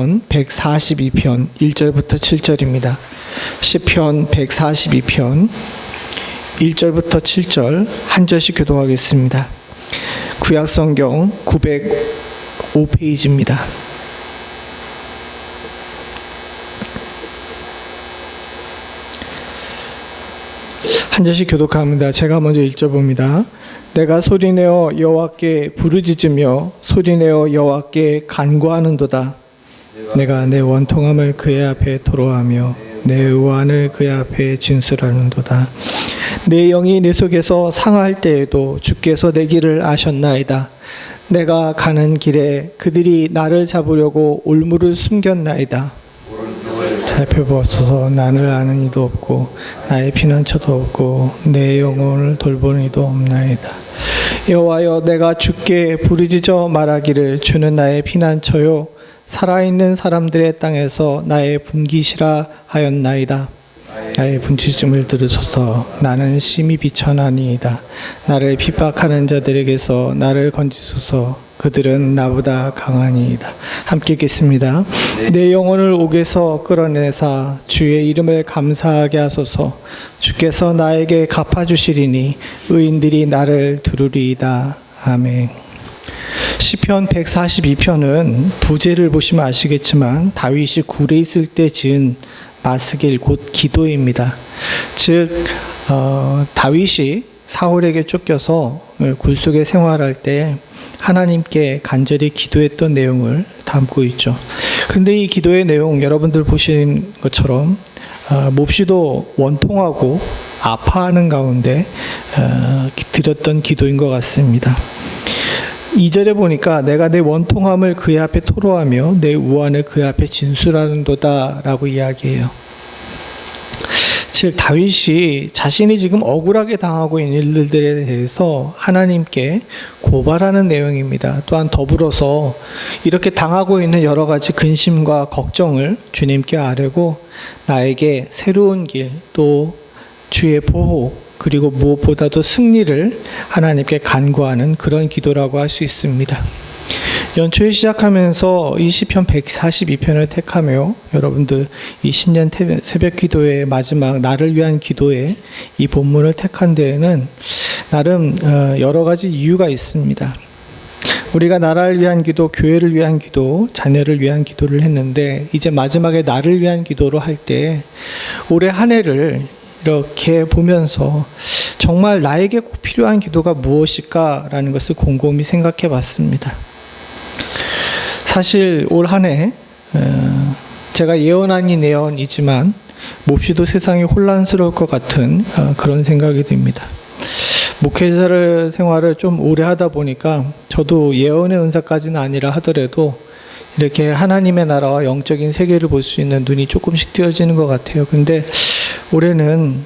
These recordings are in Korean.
142편 1절부터 7절입니다. 시편 142편 1절부터 7절 한 절씩 교독하겠습니다. 구약성경 905페이지입니다. 한 절씩 교독합니다. 제가 먼저 1절 봅니다. 내가 소리내어 여호와께 부르짖으며 소리내어 여호와께 간구하는도다. 내가 내 원통함을 그의 앞에 토로하며 내 의완을 그의 앞에 진술하는도다. 내 영이 내 속에서 상할 때에도 주께서 내 길을 아셨나이다. 내가 가는 길에 그들이 나를 잡으려고 올무를 숨겼나이다. 살펴보소서. 나를 아는 이도 없고 나의 피난처도 없고 내 영혼을 돌보는 이도 없나이다. 여호와여, 내가 주께 부르짖어 말하기를 주는 나의 피난처요 살아있는 사람들의 땅에서 나의 분깃이라 하였나이다. 나의 분투심을 들으소서. 나는 심히 비천하니이다. 나를 핍박하는 자들에게서 나를 건지소서. 그들은 나보다 강하니이다. 함께 읽겠습니다. 내 영혼을 옥에서 끌어내사 주의 이름을 감사하게 하소서. 주께서 나에게 갚아주시리니 의인들이 나를 두루리이다. 아멘. 시편 142편은 부제를 보시면 아시겠지만 다윗이 굴에 있을 때 지은 마스길 곧 기도입니다. 즉 다윗이 사울에게 쫓겨서 굴 속에 생활할 때 하나님께 간절히 기도했던 내용을 담고 있죠. 그런데 이 기도의 내용 여러분들 보신 것처럼 몹시도 원통하고 아파하는 가운데 드렸던 기도인 것 같습니다. 2절에 보니까 내가 내 원통함을 그의 앞에 토로하며 내 우환을 그의 앞에 진술하는도다 라고 이야기해요. 즉 다윗이 자신이 지금 억울하게 당하고 있는 일들에 대해서 하나님께 고발하는 내용입니다. 또한 더불어서 이렇게 당하고 있는 여러 가지 근심과 걱정을 주님께 아뢰고 나에게 새로운 길, 또 주의 보호, 그리고 무엇보다도 승리를 하나님께 간구하는 그런 기도라고 할 수 있습니다. 연초에 시작하면서 이 시편 142편을 택하며 여러분들 이 신년 새벽 기도의 마지막 나를 위한 기도에 이 본문을 택한 데에는 나름 여러 가지 이유가 있습니다. 우리가 나라를 위한 기도, 교회를 위한 기도, 자녀를 위한 기도를 했는데 이제 마지막에 나를 위한 기도로 할 때 올해 한 해를 이렇게 보면서 정말 나에게 꼭 필요한 기도가 무엇일까라는 것을 곰곰이 생각해 봤습니다. 사실 올 한 해 제가 예언 아닌 예언이지만 몹시도 세상이 혼란스러울 것 같은 그런 생각이 듭니다. 목회자 생활을 좀 오래 하다 보니까 저도 예언의 은사까지는 아니라 하더라도 이렇게 하나님의 나라와 영적인 세계를 볼 수 있는 눈이 조금씩 띄어지는 것 같아요. 근데 올해는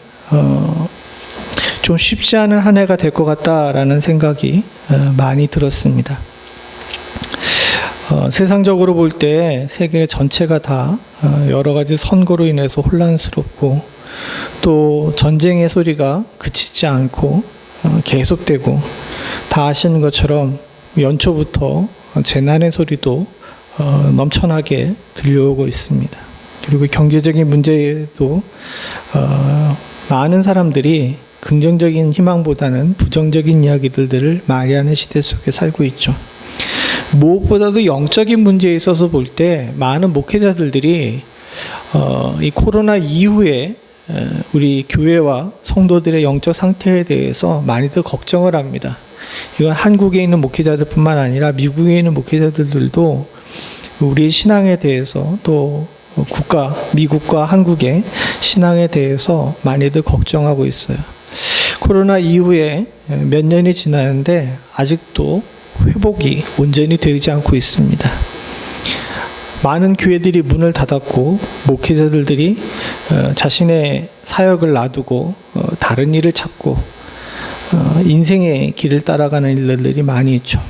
좀 쉽지 않은 한 해가 될 것 같다라는 생각이 많이 들었습니다. 세상적으로 볼 때 세계 전체가 다 여러 가지 선거로 인해서 혼란스럽고 또 전쟁의 소리가 그치지 않고 계속되고 다 아시는 것처럼 연초부터 재난의 소리도 넘쳐나게 들려오고 있습니다. 그리고 경제적인 문제에도 많은 사람들이 긍정적인 희망보다는 부정적인 이야기들을 많이 하는 시대 속에 살고 있죠. 무엇보다도 영적인 문제에 있어서 볼 때 많은 목회자들이 이 코로나 이후에 우리 교회와 성도들의 영적 상태에 대해서 많이들 걱정을 합니다. 이건 한국에 있는 목회자들뿐만 아니라 미국에 있는 목회자들도 우리 신앙에 대해서 또 미국과 한국의 신앙에 대해서 많이들 걱정하고 있어요. 코로나 이후에 몇 년이 지났는데 아직도 회복이 온전히 되지 않고 있습니다. 많은 교회들이 문을 닫았고 목회자들이 자신의 사역을 놔두고 다른 일을 찾고 인생의 길을 따라가는 일들이 많이 있죠.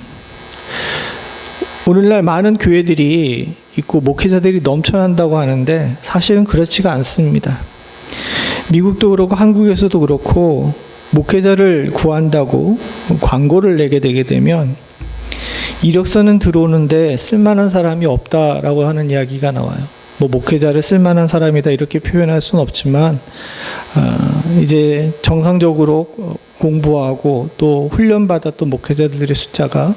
오늘날 많은 교회들이 있고 목회자들이 넘쳐난다고 하는데 사실은 그렇지가 않습니다. 미국도 그렇고 한국에서도 그렇고 목회자를 구한다고 광고를 내게 되게 되면 이력서는 들어오는데 쓸만한 사람이 없다라고 하는 이야기가 나와요. 뭐 목회자를 쓸만한 사람이다 이렇게 표현할 수는 없지만 이제 정상적으로 공부하고 또 훈련받았던 목회자들의 숫자가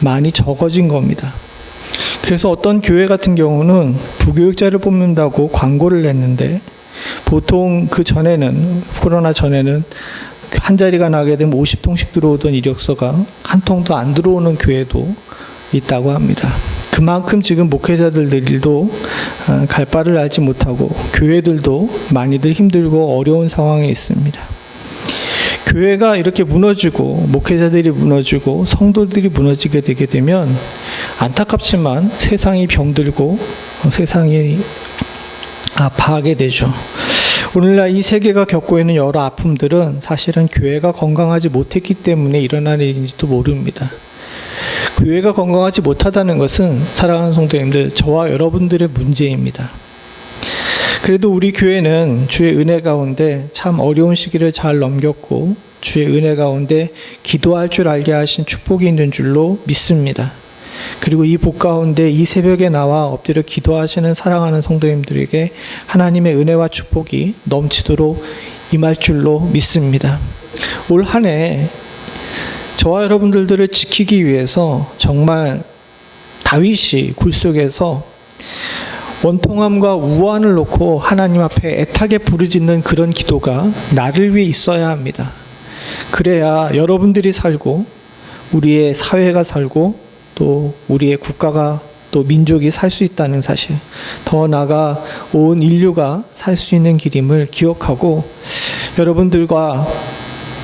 많이 적어진 겁니다. 그래서 어떤 교회 같은 경우는 부교육자를 뽑는다고 광고를 냈는데 보통 그 전에는 코로나 전에는 한 자리가 나게 되면 50통씩 들어오던 이력서가 한 통도 안 들어오는 교회도 있다고 합니다. 그만큼 지금 목회자들도 갈 바를 알지 못하고 교회들도 많이들 힘들고 어려운 상황에 있습니다. 교회가 이렇게 무너지고 목회자들이 무너지고 성도들이 무너지게 되게 되면 안타깝지만 세상이 병들고 세상이 아파하게 되죠. 오늘날 이 세계가 겪고 있는 여러 아픔들은 사실은 교회가 건강하지 못했기 때문에 일어나는 일인지도 모릅니다. 교회가 건강하지 못하다는 것은 사랑하는 성도님들, 저와 여러분들의 문제입니다. 그래도 우리 교회는 주의 은혜 가운데 참 어려운 시기를 잘 넘겼고 주의 은혜 가운데 기도할 줄 알게 하신 축복이 있는 줄로 믿습니다. 그리고 이 복 가운데 이 새벽에 나와 엎드려 기도하시는 사랑하는 성도님들에게 하나님의 은혜와 축복이 넘치도록 임할 줄로 믿습니다. 올 한 해 저와 여러분들을 지키기 위해서 정말 다윗이 굴 속에서 원통함과 우환을 놓고 하나님 앞에 애타게 부르짖는 그런 기도가 나를 위해 있어야 합니다. 그래야 여러분들이 살고 우리의 사회가 살고 또 우리의 국가가 또 민족이 살 수 있다는 사실, 더 나아가 온 인류가 살 수 있는 길임을 기억하고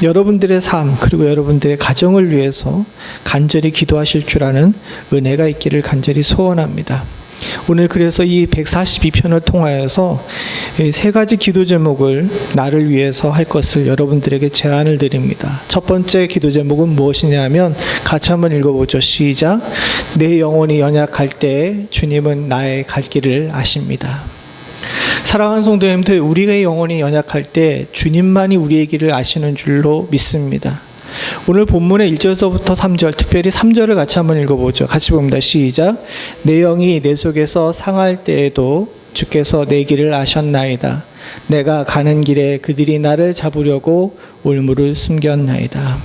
여러분들의 삶 그리고 여러분들의 가정을 위해서 간절히 기도하실 줄 아는 은혜가 있기를 간절히 소원합니다. 오늘 그래서 이 142편을 통하여서 세 가지 기도 제목을 나를 위해서 할 것을 여러분들에게 제안을 드립니다. 첫 번째 기도 제목은 무엇이냐면 같이 한번 읽어보죠. 시작. 내 영혼이 연약할 때 주님은 나의 갈 길을 아십니다. 사랑하는 성도님들, 우리의 영혼이 연약할 때 주님만이 우리의 길을 아시는 줄로 믿습니다. 오늘 본문의 1절서부터 3절, 특별히 3절을 같이 한번 읽어보죠. 같이 봅니다. 시작. 내 영이 내 속에서 상할 때에도 주께서 내 길을 아셨나이다. 내가 가는 길에 그들이 나를 잡으려고 올무를 숨겼나이다.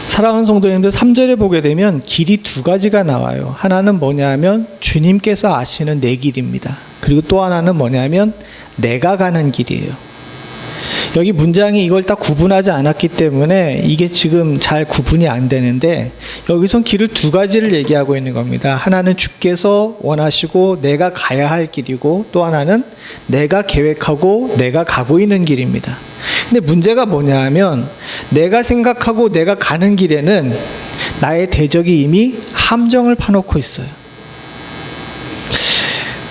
사랑하는 성도님들, 3절에 보게 되면 길이 두 가지가 나와요. 하나는 뭐냐면 주님께서 아시는 내 길입니다. 그리고 또 하나는 뭐냐면 내가 가는 길이에요. 여기 문장이 이걸 딱 구분하지 않았기 때문에 이게 지금 잘 구분이 안 되는데 여기선 길을 두 가지를 얘기하고 있는 겁니다. 하나는 주께서 원하시고 내가 가야 할 길이고 또 하나는 내가 계획하고 내가 가고 있는 길입니다. 근데 문제가 뭐냐 하면 내가 생각하고 내가 가는 길에는 나의 대적이 이미 함정을 파놓고 있어요.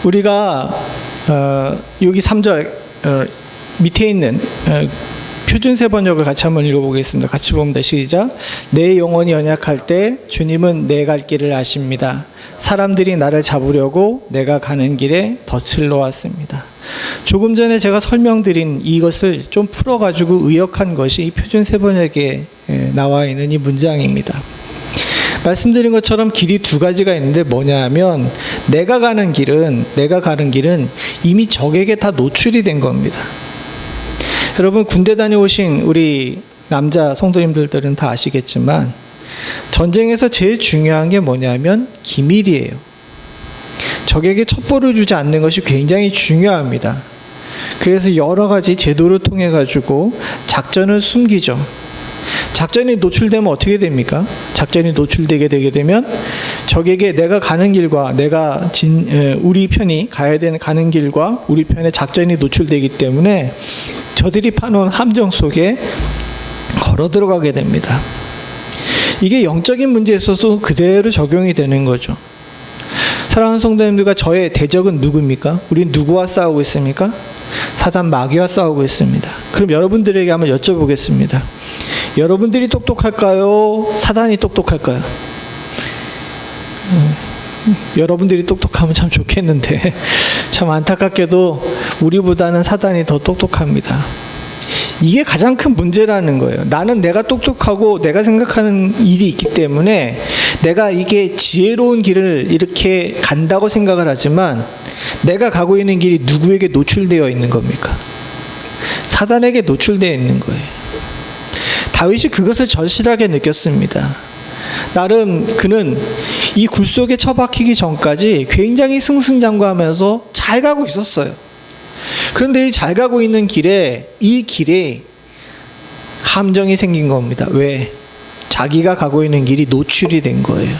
우리가 여기 3절 밑에 있는 표준세 번역을 같이 한번 읽어보겠습니다. 같이 봅니다. 시작. 내 영혼이 연약할 때 주님은 내 갈 길을 아십니다. 사람들이 나를 잡으려고 내가 가는 길에 덫을 놓았습니다. 조금 전에 제가 설명드린 이것을 좀 풀어가지고 의역한 것이 이 표준세 번역에 나와 있는 이 문장입니다. 말씀드린 것처럼 길이 두 가지가 있는데 뭐냐 하면 내가 가는 길은 이미 적에게 다 노출이 된 겁니다. 여러분, 군대 다녀오신 우리 남자 성도님들은 다 아시겠지만 전쟁에서 제일 중요한 게 뭐냐면 기밀이에요. 적에게 첩보를 주지 않는 것이 굉장히 중요합니다. 그래서 여러 가지 제도를 통해 가지고 작전을 숨기죠. 작전이 노출되면 어떻게 됩니까? 작전이 노출되게 되게 되면 적에게 내가 가는 길과 우리 편이 가야 되는 가는 길과 우리 편의 작전이 노출되기 때문에 저들이 파놓은 함정 속에 걸어 들어가게 됩니다. 이게 영적인 문제에 있어서도 그대로 적용이 되는 거죠. 사랑하는 성도님들과 저의 대적은 누구입니까? 우린 누구와 싸우고 있습니까? 사단 마귀와 싸우고 있습니다. 그럼 여러분들에게 한번 여쭤보겠습니다. 여러분들이 똑똑할까요? 사단이 똑똑할까요? 여러분들이 똑똑하면 참 좋겠는데 참 안타깝게도 우리보다는 사단이 더 똑똑합니다. 이게 가장 큰 문제라는 거예요. 나는 내가 똑똑하고 내가 생각하는 일이 있기 때문에 내가 이게 지혜로운 길을 이렇게 간다고 생각을 하지만 내가 가고 있는 길이 누구에게 노출되어 있는 겁니까? 사단에게 노출되어 있는 거예요. 다윗이 그것을 절실하게 느꼈습니다. 나름 그는 이 굴 속에 처박히기 전까지 굉장히 승승장구하면서 잘 가고 있었어요. 그런데 이 잘 가고 있는 이 길에 함정이 생긴 겁니다. 왜? 자기가 가고 있는 길이 노출이 된 거예요.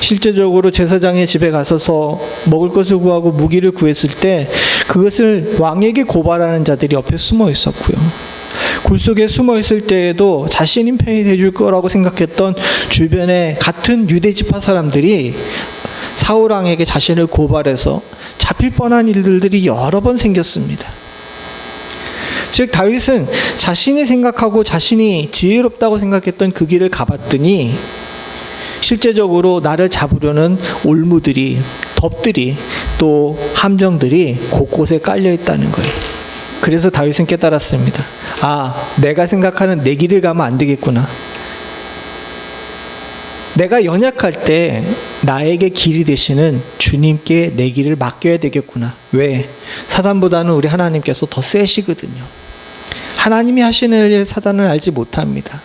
실제적으로 제사장의 집에 가서서 먹을 것을 구하고 무기를 구했을 때 그것을 왕에게 고발하는 자들이 옆에 숨어 있었고요. 굴 속에 숨어 있을 때에도 자신이 편이 돼줄 거라고 생각했던 주변의 같은 유대 지파 사람들이 사울 왕에게 자신을 고발해서 잡힐 뻔한 일들이 여러 번 생겼습니다. 즉 다윗은 자신이 생각하고 자신이 지혜롭다고 생각했던 그 길을 가봤더니 실제적으로 나를 잡으려는 올무들이, 덥들이, 또 함정들이 곳곳에 깔려 있다는 거예요. 그래서 다윗은 깨달았습니다. 아, 내가 생각하는 내 길을 가면 안 되겠구나. 내가 연약할 때 나에게 길이 되시는 주님께 내 길을 맡겨야 되겠구나. 왜? 사단보다는 우리 하나님께서 더 세시거든요. 하나님이 하시는 일 사단은 알지 못합니다.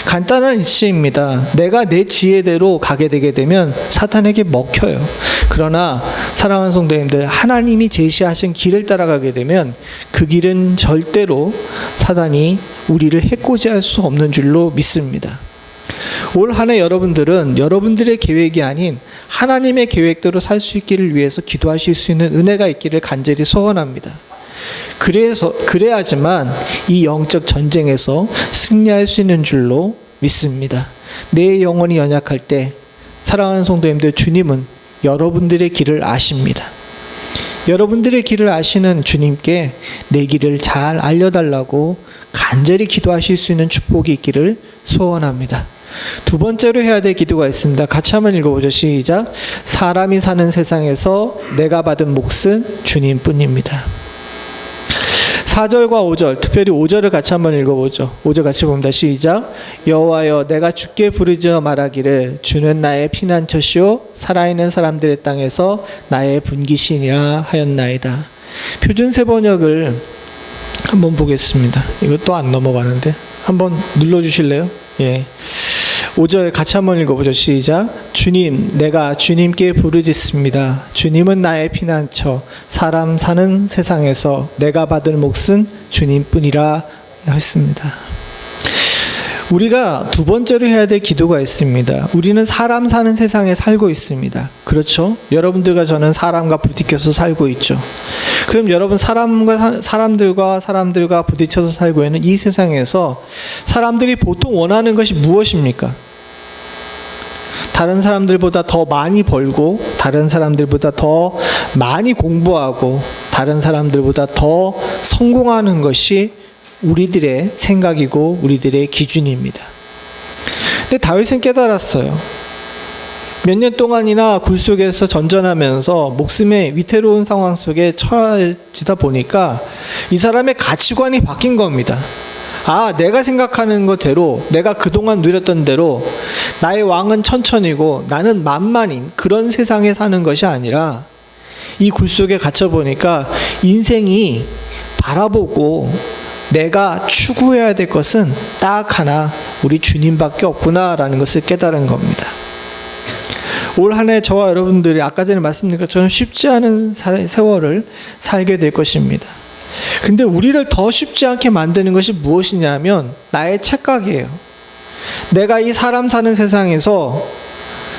간단한 이치입니다. 내가 내 지혜대로 가게 되게 되면 사탄에게 먹혀요. 그러나 사랑하는 성도님들, 하나님이 제시하신 길을 따라가게 되면 그 길은 절대로 사단이 우리를 해코지할 수 없는 줄로 믿습니다. 올 한 해 여러분들은 여러분들의 계획이 아닌 하나님의 계획대로 살 수 있기를 위해서 기도하실 수 있는 은혜가 있기를 간절히 소원합니다. 그래야지만 이 영적 전쟁에서 승리할 수 있는 줄로 믿습니다. 내 영혼이 연약할 때 사랑하는 성도님들, 주님은 여러분들의 길을 아십니다. 여러분들의 길을 아시는 주님께 내 길을 잘 알려달라고 간절히 기도하실 수 있는 축복이 있기를 소원합니다. 두 번째로 해야 될 기도가 있습니다. 같이 한번 읽어보죠. 시작. 사람이 사는 세상에서 내가 받은 몫은 주님뿐입니다. 4절과 5절, 특별히 5절을 같이 한번 읽어보죠. 5절 같이 봅니다. 시작. 여호와여, 내가 주께 부르짖어 말하기를 주는 나의 피난처시오 살아있는 사람들의 땅에서 나의 분기신이라 하였나이다. 표준 세번역을 한번 보겠습니다. 이거 또 안 넘어가는데 한번 눌러주실래요? 예. 5절 같이 한번 읽어보죠. 시작. 주님, 내가 주님께 부르짖습니다. 주님은 나의 피난처, 사람 사는 세상에서 내가 받을 몫은 주님뿐이라 했습니다. 우리가 두 번째로 해야 될 기도가 있습니다. 우리는 사람 사는 세상에 살고 있습니다. 그렇죠? 여러분들과 저는 사람과 부딪혀서 살고 있죠. 그럼 여러분 사람들과 부딪혀서 살고 있는 이 세상에서 사람들이 보통 원하는 것이 무엇입니까? 다른 사람들보다 더 많이 벌고, 다른 사람들보다 더 많이 공부하고, 다른 사람들보다 더 성공하는 것이 우리들의 생각이고 우리들의 기준입니다. 근데 다윗은 깨달았어요. 몇 년 동안이나 굴 속에서 전전하면서 목숨의 위태로운 상황 속에 처해지다 보니까 이 사람의 가치관이 바뀐 겁니다. 아, 내가 생각하는 것대로, 내가 그동안 누렸던 대로 나의 왕은 천천히고 나는 만만인 그런 세상에 사는 것이 아니라 이 굴 속에 갇혀보니까 인생이 바라보고 내가 추구해야 될 것은 딱 하나, 우리 주님밖에 없구나라는 것을 깨달은 겁니다. 올 한 해 저와 여러분들이 아까 전에 말씀드린 것처럼 쉽지 않은 세월을 살게 될 것입니다. 근데 우리를 더 쉽지 않게 만드는 것이 무엇이냐면 나의 착각이에요. 내가 이 사람 사는 세상에서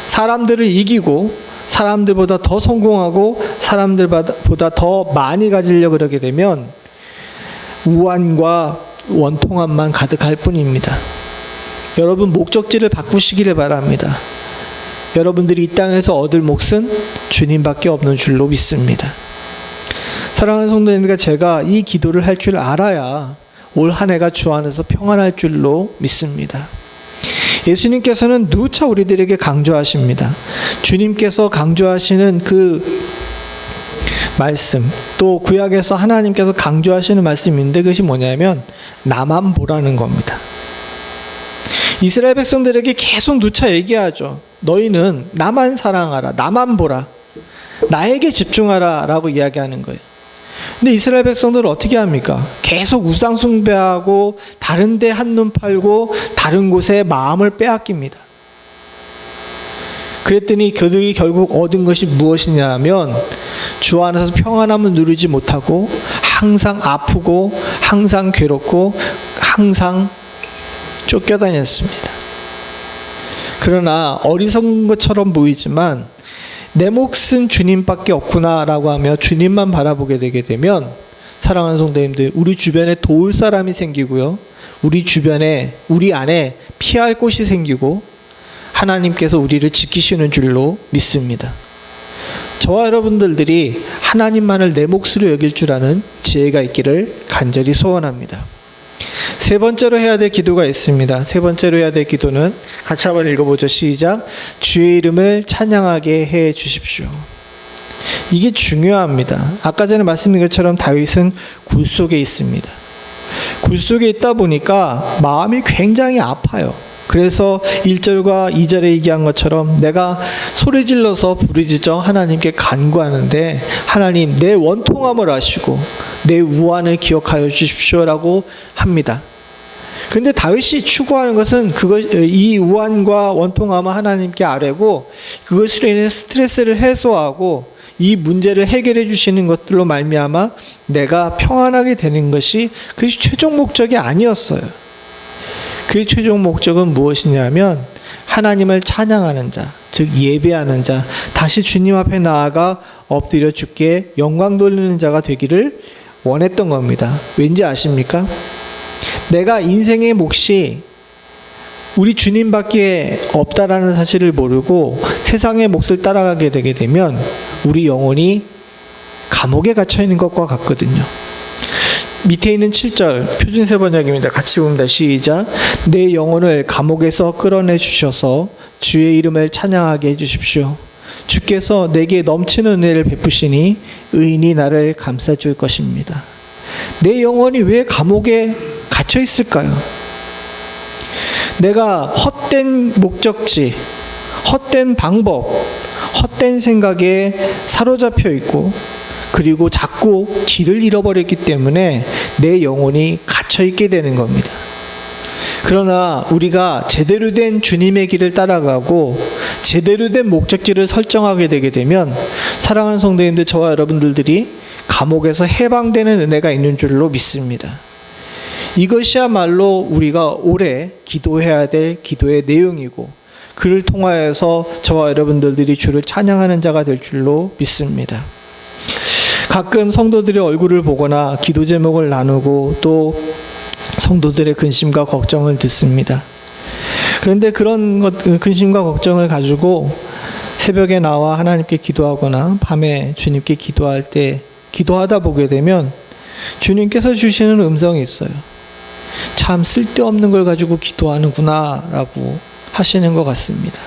사람들을 이기고 사람들보다 더 성공하고 사람들보다 더 많이 가지려고 그러게 되면 우환과 원통함만 가득할 뿐입니다. 여러분, 목적지를 바꾸시기를 바랍니다. 여러분들이 이 땅에서 얻을 몫은 주님밖에 없는 줄로 믿습니다. 사랑하는 성도님과 제가 이 기도를 할 줄 알아야 올 한 해가 주 안에서 평안할 줄로 믿습니다. 예수님께서는 누차 우리들에게 강조하십니다. 주님께서 강조하시는 그 말씀, 또 구약에서 하나님께서 강조하시는 말씀인데 그것이 뭐냐면 나만 보라는 겁니다. 이스라엘 백성들에게 계속 누차 얘기하죠. 너희는 나만 사랑하라, 나만 보라, 나에게 집중하라 라고 이야기하는 거예요. 근데 이스라엘 백성들은 어떻게 합니까? 계속 우상 숭배하고 다른 데 한눈 팔고 다른 곳에 마음을 빼앗깁니다. 그랬더니 그들이 결국 얻은 것이 무엇이냐 하면 주 안에서 평안함을 누리지 못하고 항상 아프고 항상 괴롭고 항상 쫓겨다녔습니다. 그러나 어리석은 것처럼 보이지만 내 몫은 주님밖에 없구나라고 하며 주님만 바라보게 되게 되면 사랑하는 성도님들, 우리 주변에 도울 사람이 생기고요, 우리 주변에, 우리 안에 피할 곳이 생기고 하나님께서 우리를 지키시는 줄로 믿습니다. 저와 여러분들이 하나님만을 내 몫으로 여길 줄 아는 지혜가 있기를 간절히 소원합니다. 세 번째로 해야 될 기도가 있습니다. 세 번째로 해야 될 기도는 같이 한번 읽어보죠. 시작. 주의 이름을 찬양하게 해 주십시오. 이게 중요합니다. 아까 전에 말씀드린 것처럼 다윗은 굴 속에 있습니다. 굴 속에 있다 보니까 마음이 굉장히 아파요. 그래서 1절과 2절에 얘기한 것처럼 내가 소리 질러서 부르짖어 하나님께 간구하는데 하나님 내 원통함을 아시고 내 우환을 기억하여 주십시오라고 합니다. 근데 다윗이 추구하는 것은 이 우환과 원통함을 하나님께 아뢰고 그것으로 인해 스트레스를 해소하고 이 문제를 해결해 주시는 것들로 말미암아 내가 평안하게 되는 것이 그것이 최종 목적이 아니었어요. 그의 최종 목적은 무엇이냐면 하나님을 찬양하는 자, 즉 예배하는 자, 다시 주님 앞에 나아가 엎드려 주께 영광 돌리는 자가 되기를 원했던 겁니다. 왠지 아십니까? 내가 인생의 몫이 우리 주님밖에 없다라는 사실을 모르고 세상의 몫을 따라가게 되게 되면 우리 영혼이 감옥에 갇혀 있는 것과 같거든요. 밑에 있는 7절 표준세 번역입니다. 같이 봅니다. 시작. 내 영혼을 감옥에서 끌어내 주셔서 주의 이름을 찬양하게 해주십시오. 주께서 내게 넘치는 은혜를 베푸시니 의인이 나를 감싸줄 것입니다. 내 영혼이 왜 감옥에 갇혀 있을까요? 내가 헛된 목적지, 헛된 방법, 헛된 생각에 사로잡혀 있고 그리고 자꾸 길을 잃어버렸기 때문에 내 영혼이 갇혀있게 되는 겁니다. 그러나 우리가 제대로 된 주님의 길을 따라가고 제대로 된 목적지를 설정하게 되게 되면 사랑하는 성도님들, 저와 여러분들이 감옥에서 해방되는 은혜가 있는 줄로 믿습니다. 이것이야말로 우리가 오래 기도해야 될 기도의 내용이고 그를 통하여서 저와 여러분들이 주를 찬양하는 자가 될 줄로 믿습니다. 가끔 성도들의 얼굴을 보거나 기도 제목을 나누고 또 성도들의 근심과 걱정을 듣습니다. 그런데 그런 근심과 걱정을 가지고 새벽에 나와 하나님께 기도하거나 밤에 주님께 기도할 때 기도하다 보게 되면 주님께서 주시는 음성이 있어요. 참 쓸데없는 걸 가지고 기도하는구나 라고 하시는 것 같습니다.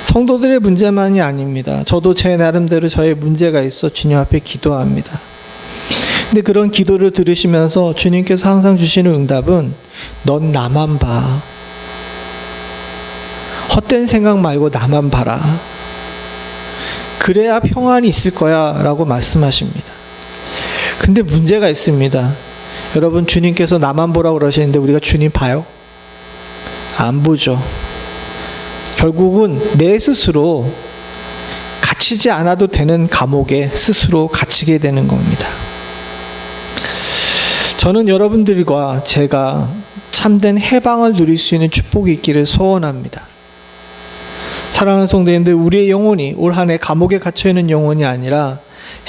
성도들의 문제만이 아닙니다. 저도 제 나름대로 저의 문제가 있어 주님 앞에 기도합니다. 근데 그런 기도를 들으시면서 주님께서 항상 주시는 응답은 넌 나만 봐. 헛된 생각 말고 나만 봐라. 그래야 평안이 있을 거야 라고 말씀하십니다. 근데 문제가 있습니다. 여러분, 주님께서 나만 보라고 그러시는데 우리가 주님 봐요? 안 보죠. 결국은 내 스스로 갇히지 않아도 되는 감옥에 스스로 갇히게 되는 겁니다. 저는 여러분들과 제가 참된 해방을 누릴 수 있는 축복이 있기를 소원합니다. 사랑하는 성도님들, 우리의 영혼이 올 한 해 감옥에 갇혀있는 영혼이 아니라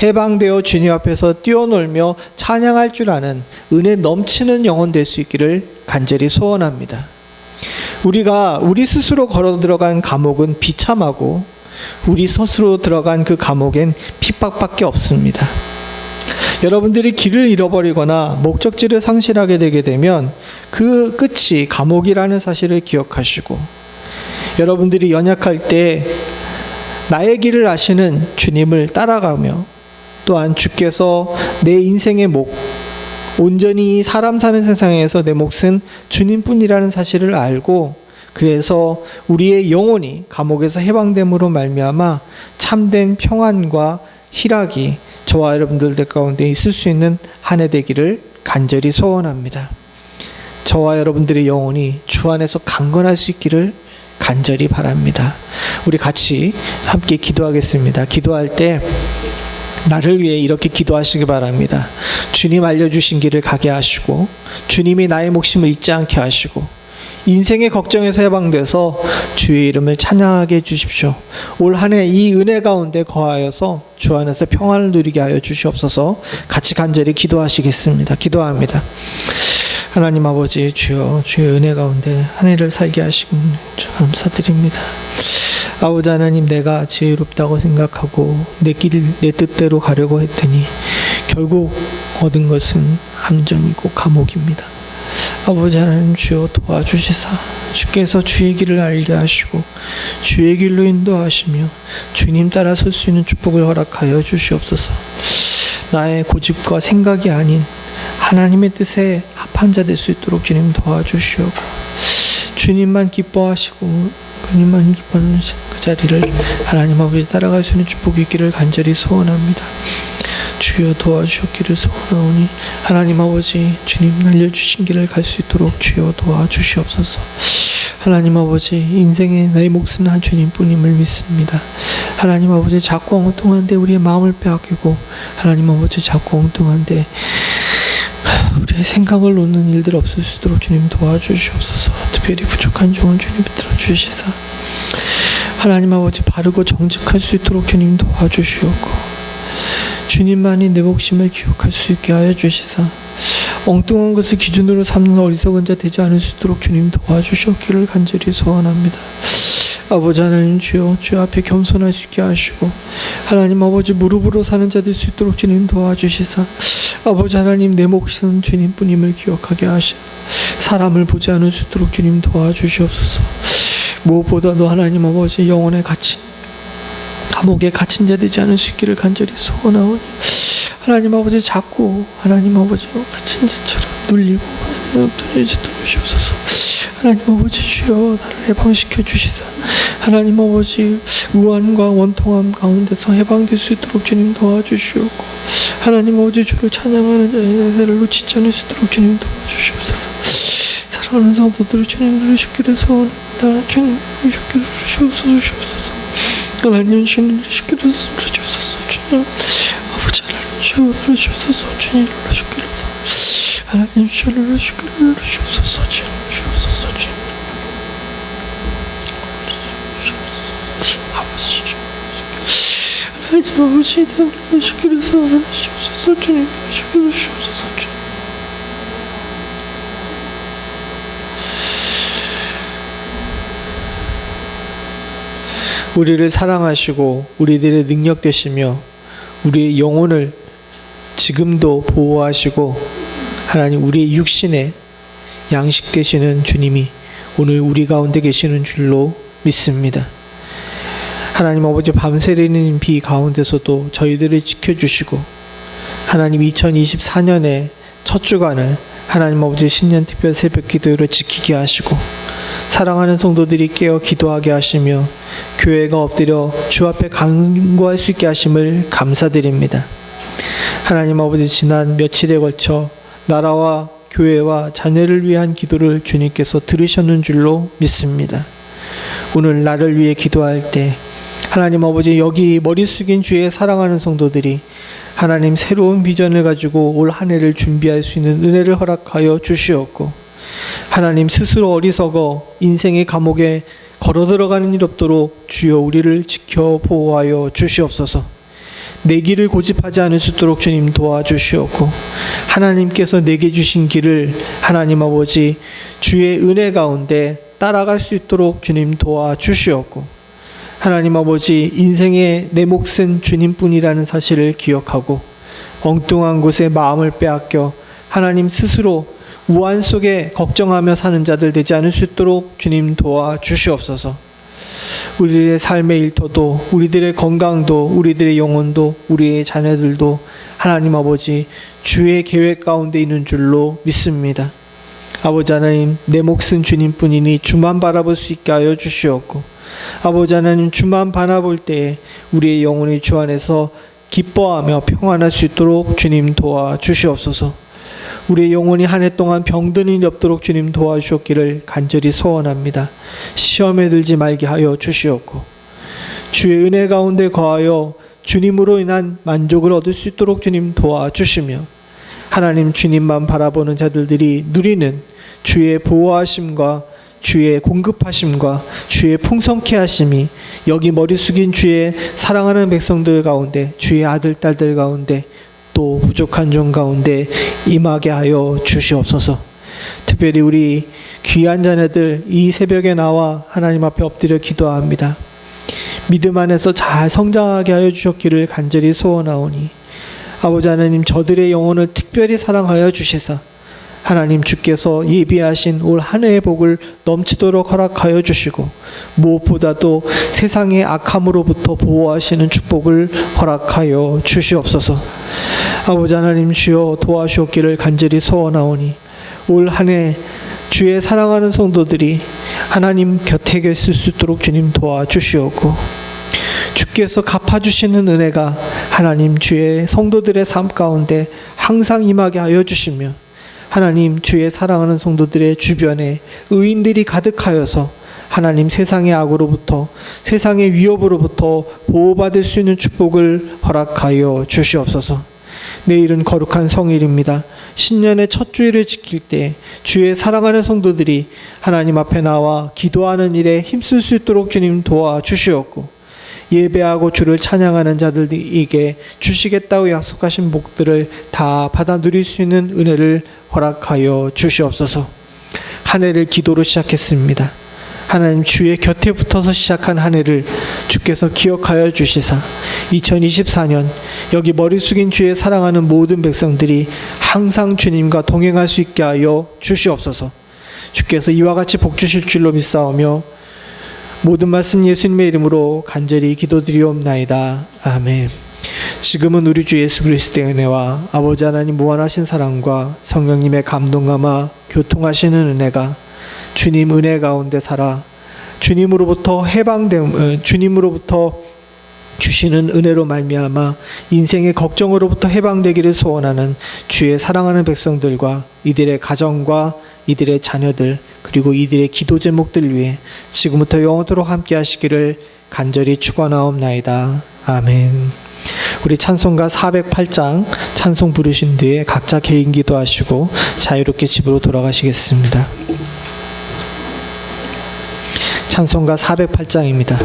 해방되어 주님 앞에서 뛰어놀며 찬양할 줄 아는 은혜 넘치는 영혼 될 수 있기를 간절히 소원합니다. 우리가 우리 스스로 걸어 들어간 감옥은 비참하고 우리 스스로 들어간 그 감옥엔 핍박밖에 없습니다. 여러분들이 길을 잃어버리거나 목적지를 상실하게 되게 되면 그 끝이 감옥이라는 사실을 기억하시고 여러분들이 연약할 때 나의 길을 아시는 주님을 따라가며 또한 주께서 내 인생의 온전히 사람 사는 세상에서 내 몫은 주님뿐이라는 사실을 알고, 그래서 우리의 영혼이 감옥에서 해방됨으로 말미암아 참된 평안과 희락이 저와 여러분들 가운데 있을 수 있는 한 해 되기를 간절히 소원합니다. 저와 여러분들의 영혼이 주 안에서 강건할 수 있기를 간절히 바랍니다. 우리 같이 함께 기도하겠습니다. 기도할 때 나를 위해 이렇게 기도하시기 바랍니다. 주님 알려주신 길을 가게 하시고, 주님이 나의 목숨을 잊지 않게 하시고, 인생의 걱정에서 해방돼서 주의 이름을 찬양하게 해주십시오. 올 한 해 이 은혜 가운데 거하여서 주 안에서 평안을 누리게 하여 주시옵소서. 같이 간절히 기도하시겠습니다. 기도합니다. 하나님 아버지, 주여, 주의 은혜 가운데 한 해를 살게 하시고 감사드립니다. 아버지 하나님, 내가 지혜롭다고 생각하고 내 길, 내 뜻대로 가려고 했더니 결국 얻은 것은 함정이고 감옥입니다. 아버지 하나님, 주여 도와주시사 주께서 주의 길을 알게 하시고 주의 길로 인도하시며 주님 따라 설 수 있는 축복을 허락하여 주시옵소서. 나의 고집과 생각이 아닌 하나님의 뜻에 합한 자 될 수 있도록 주님 도와주시옵고, 주님만 기뻐하시고 주님만 기뻐하는 그 자리를 하나님 아버지 따라갈 수 있는 축복이 있기를 간절히 소원합니다. 주여 도와주셨기를 소원하오니 하나님 아버지, 주님 알려주신 길을 갈 수 있도록 주여 도와주시옵소서. 하나님 아버지, 인생의 내 몫은 한 주님뿐임을 믿습니다. 하나님 아버지, 자꾸 엉뚱한데 우리의 마음을 빼앗기고, 하나님 아버지, 자꾸 엉뚱한데 우리의 생각을 놓는 일들 없을 수 있도록 주님 도와주시옵소서. 특별히 부족한 종은 주님 들어주시사 하나님 아버지, 바르고 정직할 수 있도록 주님 도와주시옵고, 주님만이 내 목심을 기억할 수 있게 하여 주시사 엉뚱한 것을 기준으로 삼는 어리석은 자 되지 않을 수 있도록 주님 도와주셨기를 간절히 소원합니다. 아버지 하나님, 주여, 주 앞에 겸손할 수 있게 하시고, 하나님 아버지, 무릎으로 사는 자 될 수 있도록 주님 도와주시사 아버지 하나님, 내 몫은 주님뿐임을 기억하게 하시고 사람을 보지 않을 수 있도록 주님 도와주시옵소서. 무엇보다도 하나님 아버지, 영혼의 갇힌 감옥에 갇힌 자 되지 않을 수 있기를 간절히 소원하오니, 하나님 아버지, 자꾸 하나님 아버지 갇힌 자처럼 눌리고 돌리시옵소서. 하나님 아버지, 주여, 나를 해방시켜 주시사 하나님 아버지, 우환과 원통함 가운데서 해방될 수 있도록 주님 도와주시옵고, 하나님 아버지, 주를 찬양하는 자의 자세를 놓치지 않을 수 있도록 주님 도와주시옵소서. 사랑하는 성도들을 주님 누리시기를 소원합니다. 주님 누리시기를 주시옵소서. 하나님, 주님 누리시기를 주시옵소서. 주님 아버지 하나님, 주여 누리시옵소서. 주님 누리시기를 하나님, 주여 누리시기를 주시옵소서. 주님 주시옵소서. 주님 아버지, 하나님 아버지, 누리시기를 주시옵소서. 주님 누리시기를 주시옵소서. 우리를 사랑하시고 우리들의 능력 되시며 우리의 영혼을 지금도 보호하시고, 하나님, 우리의 육신의 양식 되시는 주님이 오늘 우리 가운데 계시는 줄로 믿습니다. 하나님 아버지, 밤새 내리는 비 가운데서도 저희들을 지켜주시고, 하나님 2024년의 첫 주간을 하나님 아버지 신년 특별 새벽 기도로 지키게 하시고, 사랑하는 성도들이 깨어 기도하게 하시며 교회가 엎드려 주 앞에 간구할 수 있게 하심을 감사드립니다. 하나님 아버지, 지난 며칠에 걸쳐 나라와 교회와 자녀를 위한 기도를 주님께서 들으셨는 줄로 믿습니다. 오늘 나를 위해 기도할 때 하나님 아버지, 여기 머리 숙인 주의 사랑하는 성도들이 하나님 새로운 비전을 가지고 올 한 해를 준비할 수 있는 은혜를 허락하여 주시옵고, 하나님 스스로 어리석어 인생의 감옥에 걸어 들어가는 일 없도록 주여 우리를 지켜 보호하여 주시옵소서. 내 길을 고집하지 않을 수 있도록 주님 도와주시옵고, 하나님께서 내게 주신 길을 하나님 아버지 주의 은혜 가운데 따라갈 수 있도록 주님 도와주시옵고, 하나님 아버지, 인생의 내 몫은 주님뿐이라는 사실을 기억하고 엉뚱한 곳에 마음을 빼앗겨 하나님 스스로 우환 속에 걱정하며 사는 자들 되지 않을 수 있도록 주님 도와주시옵소서. 우리들의 삶의 일터도, 우리들의 건강도, 우리들의 영혼도, 우리의 자녀들도 하나님 아버지 주의 계획 가운데 있는 줄로 믿습니다. 아버지 하나님, 내 몫은 주님뿐이니 주만 바라볼 수 있게 하여 주시옵고, 아버지 하나님, 주만 바라볼 때에 우리의 영혼이 주 안에서 기뻐하며 평안할 수 있도록 주님 도와주시옵소서. 우리의 영혼이 한 해 동안 병든 일이 없도록 주님 도와주셨기를 간절히 소원합니다. 시험에 들지 말게 하여 주시옵고, 주의 은혜 가운데 거하여 주님으로 인한 만족을 얻을 수 있도록 주님 도와주시며, 하나님 주님만 바라보는 자들이 누리는 주의 보호하심과 주의 공급하심과 주의 풍성케 하심이 여기 머리 숙인 주의 사랑하는 백성들 가운데, 주의 아들 딸들 가운데, 또 부족한 종 가운데 임하게 하여 주시옵소서. 특별히 우리 귀한 자녀들 이 새벽에 나와 하나님 앞에 엎드려 기도합니다. 믿음 안에서 잘 성장하게 하여 주셨기를 간절히 소원하오니, 아버지 하나님, 저들의 영혼을 특별히 사랑하여 주시사 하나님 주께서 예비하신 올 한 해의 복을 넘치도록 허락하여 주시고, 무엇보다도 세상의 악함으로부터 보호하시는 축복을 허락하여 주시옵소서. 아버지 하나님, 주여 도와주옵기를 간절히 소원하오니, 올 한 해 주의 사랑하는 성도들이 하나님 곁에 계실 수 있도록 주님 도와주시옵고, 주께서 갚아주시는 은혜가 하나님 주의 성도들의 삶 가운데 항상 임하게 하여 주시며, 하나님 주의 사랑하는 성도들의 주변에 의인들이 가득하여서 하나님 세상의 악으로부터, 세상의 위협으로부터 보호받을 수 있는 축복을 허락하여 주시옵소서. 내일은 거룩한 성일입니다. 신년의 첫 주일을 지킬 때 주의 사랑하는 성도들이 하나님 앞에 나와 기도하는 일에 힘쓸 수 있도록 주님 도와주시옵고, 예배하고 주를 찬양하는 자들에게 주시겠다고 약속하신 복들을 다 받아 누릴 수 있는 은혜를 허락하여 주시옵소서. 한 해를 기도로 시작했습니다. 하나님 주의 곁에 붙어서 시작한 한 해를 주께서 기억하여 주시사 2024년 여기 머리 숙인 주의 사랑하는 모든 백성들이 항상 주님과 동행할 수 있게 하여 주시옵소서. 주께서 이와 같이 복 주실 줄로 믿사오며 모든 말씀 예수님의 이름으로 간절히 기도드리옵나이다. 아멘. 지금은 우리 주 예수 그리스도의 은혜와 아버지 하나님 무한하신 사랑과 성령님의 감동감화 교통하시는 은혜가 주님 은혜 가운데 살아 주님으로부터 주님으로부터 주시는 은혜로 말미암아 인생의 걱정으로부터 해방되기를 소원하는 주의 사랑하는 백성들과 이들의 가정과 이들의 자녀들 그리고 이들의 기도 제목들 위해 지금부터 영원토록 함께 하시기를 간절히 축원하옵나이다. 아멘. 우리 찬송가 408장 찬송 부르신 뒤에 각자 개인 기도하시고 자유롭게 집으로 돌아가시겠습니다. 찬송가 408장입니다.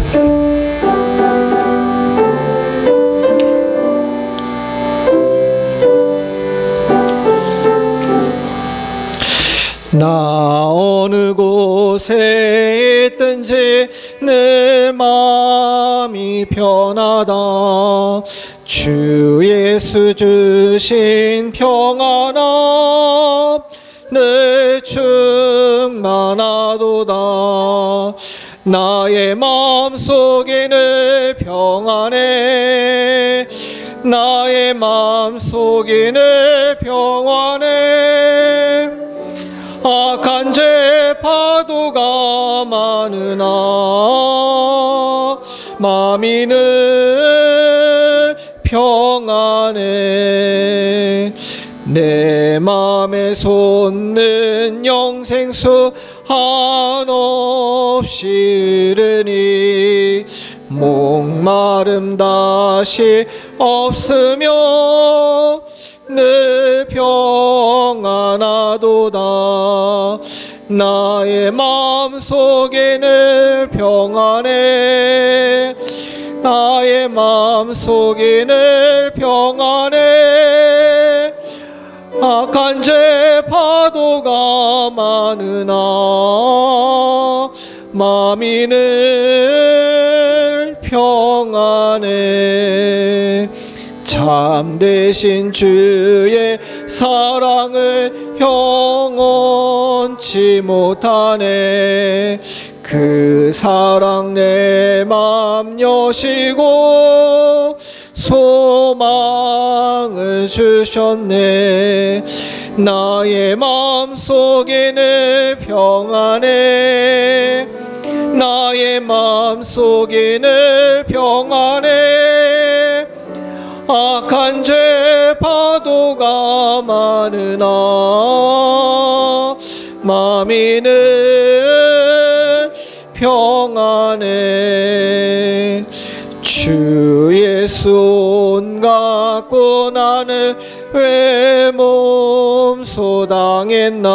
나 어느 곳에 있든지 내 마음이 편하다. 주 예수 주신 평안함 내 충만하도다. 나의 마음속에 늘 평안해. 나의 마음속에 늘 평안해. 악한 죄 파도가 많으나 마음이 늘 평안해. 내 맘에 솟는 영생수 한없이 흐르니 목마름 다시 없으며 늘 평안하도다. 나의 마음속에 늘 평안해. 나의 마음속에 늘 평안해. 악한 죄 파도가 많으나 마음이 늘 평안해. 참되신 주의 사랑을 영원치 못하네. 그 사랑 내 맘 여시고 소망을 주셨네. 나의 마음속에는 평안해. 나의 마음속에는 평안해. 악한 죄 파도가 많으나 마음이는 평안해. 주 예수 온갖 고난을 왜 몸소당했나.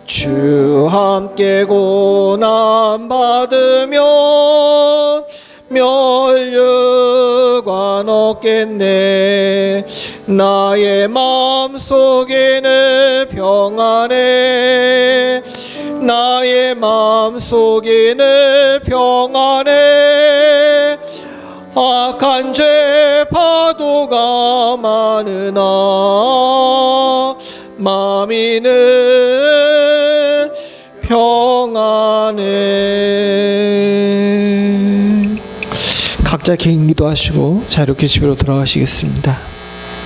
주 함께 고난 받으면 멸류관 얻겠네. 나의 마음속에는 평안해. 나의 마음속에는 평안해. 악한 죄 파도가 많으나 마음이는 평안해. 각자 개인 기도하시고 자유롭게 집으로 돌아가시겠습니다.